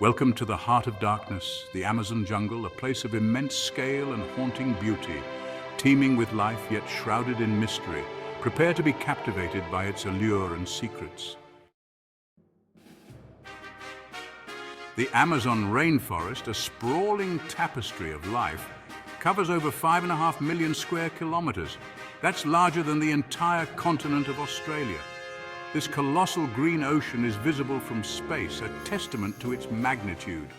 Welcome to the heart of darkness, the Amazon jungle, a place of immense scale and haunting beauty, teeming with life yet shrouded in mystery. Prepare to be captivated by its allure and secrets. The Amazon rainforest, a sprawling tapestry of life, covers over 5.5 million square kilometers. That's larger than the entire continent of Australia. This colossal green ocean is visible from space, a testament to its magnitude.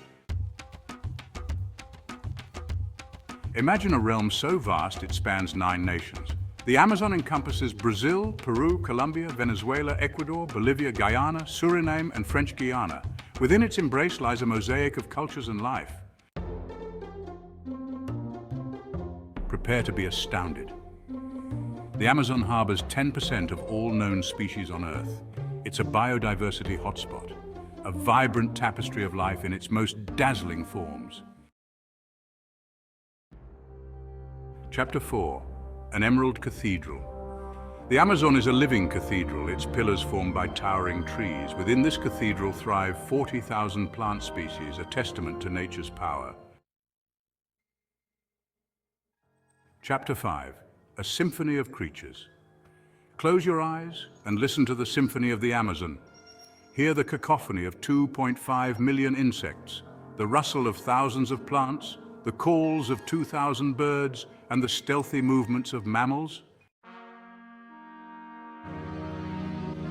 Imagine a realm so vast it spans 9 nations. The Amazon encompasses Brazil, Peru, Colombia, Venezuela, Ecuador, Bolivia, Guyana, Suriname, and French Guiana. Within its embrace lies a mosaic of cultures and life. Prepare to be astounded. The Amazon harbors 10% of all known species on Earth. It's a biodiversity hotspot, a vibrant tapestry of life in its most dazzling forms. Chapter 4. An Emerald Cathedral. The Amazon is a living cathedral, its pillars formed by towering trees. Within this cathedral thrive 40,000 plant species, a testament to nature's power. Chapter 5. A symphony of creatures. Close your eyes and listen to the symphony of the Amazon. Hear the cacophony of 2.5 million insects, the rustle of thousands of plants, the calls of 2,000 birds, and the stealthy movements of mammals.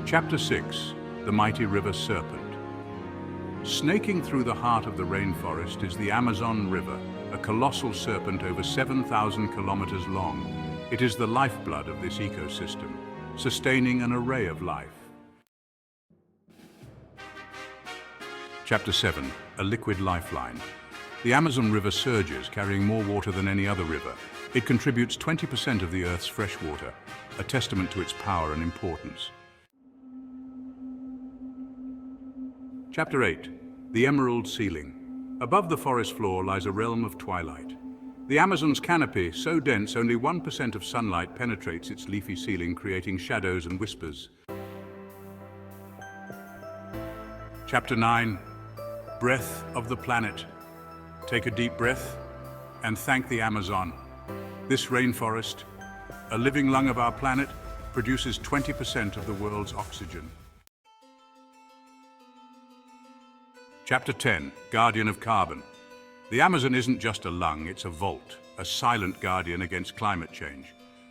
Chapter 6. The Mighty River Serpent. Snaking through the heart of the rainforest is the Amazon River, a colossal serpent over 7,000 kilometers long. It is the lifeblood of this ecosystem, sustaining an array of life. Chapter 7. A liquid lifeline. The Amazon River surges, carrying more water than any other river. It contributes 20% of the Earth's fresh water, a testament to its power and importance. Chapter 8. The Emerald Ceiling. Above the forest floor lies a realm of twilight. The Amazon's canopy, so dense only 1% of sunlight penetrates its leafy ceiling, creating shadows and whispers. Chapter 9. Breath of the Planet. Take a deep breath and thank the Amazon. This rainforest, a living lung of our planet, produces 20% of the world's oxygen. Chapter 10. Guardian of Carbon. The Amazon isn't just a lung, it's a vault, a silent guardian against climate change.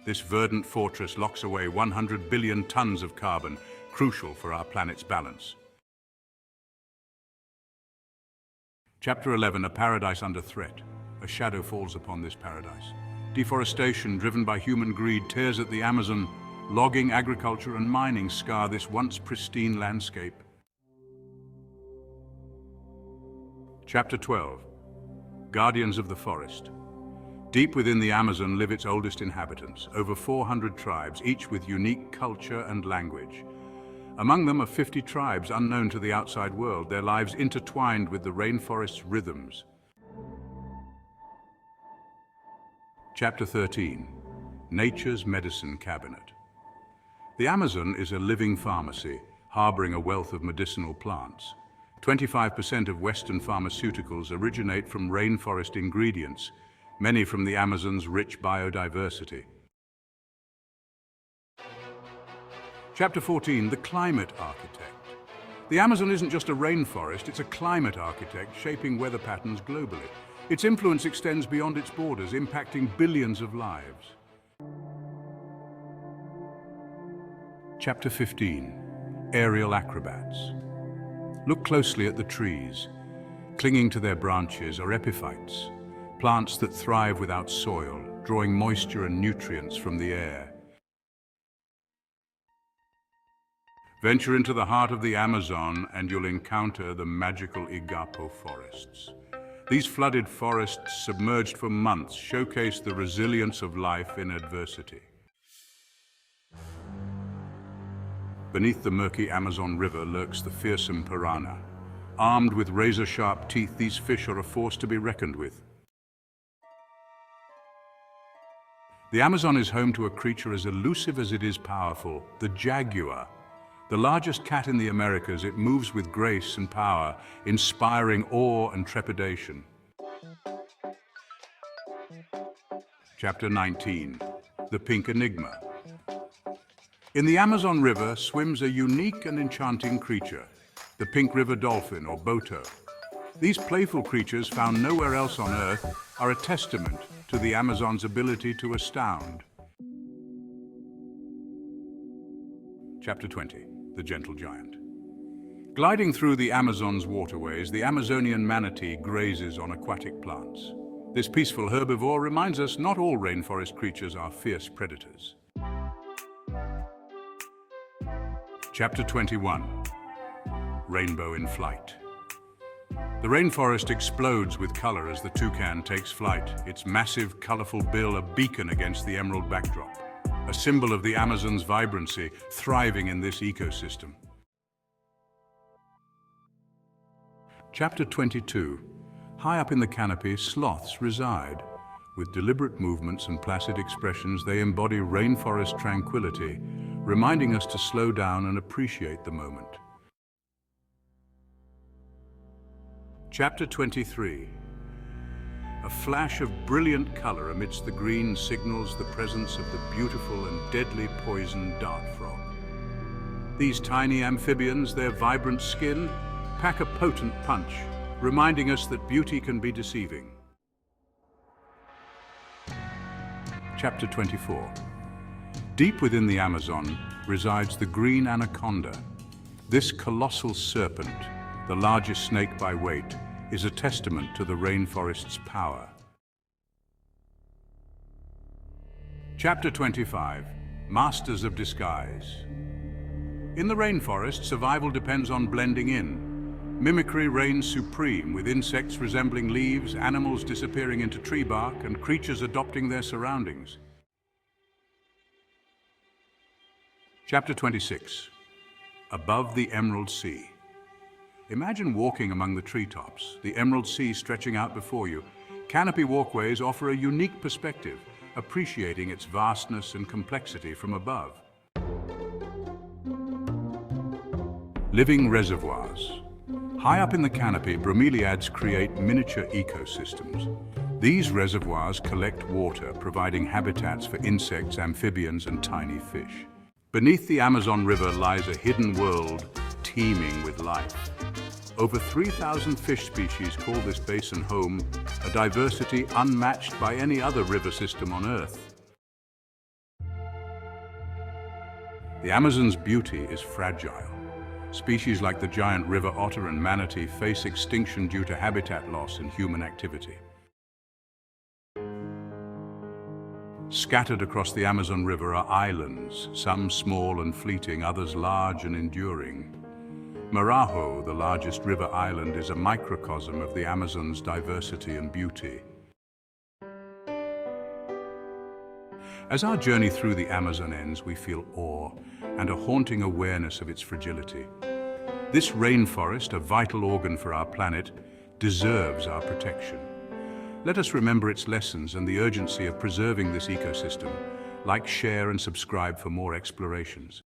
This verdant fortress locks away 100 billion tons of carbon, crucial for our planet's balance. Chapter 11. A paradise under threat. A shadow falls upon this paradise. Deforestation driven by human greed tears at the Amazon. Logging, agriculture, and mining scar this once pristine landscape. Chapter 12. Guardians of the Forest. Deep within the Amazon live its oldest inhabitants, over 400 tribes, each with unique culture and language. Among them are 50 tribes unknown to the outside world, their lives intertwined with the rainforest's rhythms. Chapter 13. Nature's Medicine Cabinet. The Amazon is a living pharmacy, harboring a wealth of medicinal plants. 25% of Western pharmaceuticals originate from rainforest ingredients, many from the Amazon's rich biodiversity. Chapter 14. The Climate Architect. The Amazon isn't just a rainforest, it's a climate architect shaping weather patterns globally. Its influence extends beyond its borders, impacting billions of lives. Chapter 15. Aerial Acrobats. Look closely at the trees. Clinging to their branches are epiphytes, plants that thrive without soil, drawing moisture and nutrients from the air. Venture into the heart of the Amazon and you'll encounter the magical Igapo forests. These flooded forests, submerged for months, showcase the resilience of life in adversity. Beneath the murky Amazon River lurks the fearsome piranha. Armed with razor-sharp teeth, these fish are a force to be reckoned with. The Amazon is home to a creature as elusive as it is powerful, the jaguar. The largest cat in the Americas, it moves with grace and power, inspiring awe and trepidation. Chapter 19. The Pink Enigma. In the Amazon River swims a unique and enchanting creature, the pink river dolphin, or boto. These playful creatures, found nowhere else on Earth, are a testament to the Amazon's ability to astound. Chapter 20. The Gentle Giant. Gliding through the Amazon's waterways, the Amazonian manatee grazes on aquatic plants. This peaceful herbivore reminds us not all rainforest creatures are fierce predators. Chapter 21. Rainbow in Flight. The rainforest explodes with color as the toucan takes flight, its massive, colorful bill a beacon against the emerald backdrop, a symbol of the Amazon's vibrancy, thriving in this ecosystem. Chapter 22. High up in the canopy, sloths reside. With deliberate movements and placid expressions, they embody rainforest tranquility, reminding us to slow down and appreciate the moment. Chapter 23. A flash of brilliant color amidst the green signals the presence of the beautiful and deadly poison dart frog. These tiny amphibians, their vibrant skin, pack a potent punch, reminding us that beauty can be deceiving. Chapter 24. Deep within the Amazon resides the green anaconda. This colossal serpent, the largest snake by weight, is a testament to the rainforest's power. Chapter 25. Masters of Disguise. In the rainforest, survival depends on blending in. Mimicry reigns supreme, with insects resembling leaves, animals disappearing into tree bark, and creatures adopting their surroundings. Chapter 26. Above the Emerald Sea. Imagine walking among the treetops, the emerald sea stretching out before you. Canopy walkways offer a unique perspective, appreciating its vastness and complexity from above. Living reservoirs. High up in the canopy, bromeliads create miniature ecosystems. These reservoirs collect water, providing habitats for insects, amphibians, and tiny fish. Beneath the Amazon River lies a hidden world teeming with life. Over 3,000 fish species call this basin home, a diversity unmatched by any other river system on Earth. The Amazon's beauty is fragile. Species like the giant river otter and manatee face extinction due to habitat loss and human activity. Scattered across the Amazon River are islands, some small and fleeting, others large and enduring. Marajo, the largest river island, is a microcosm of the Amazon's diversity and beauty. As our journey through the Amazon ends, we feel awe and a haunting awareness of its fragility. This rainforest, a vital organ for our planet, deserves our protection. Let us remember its lessons and the urgency of preserving this ecosystem. Like, share, and subscribe for more explorations.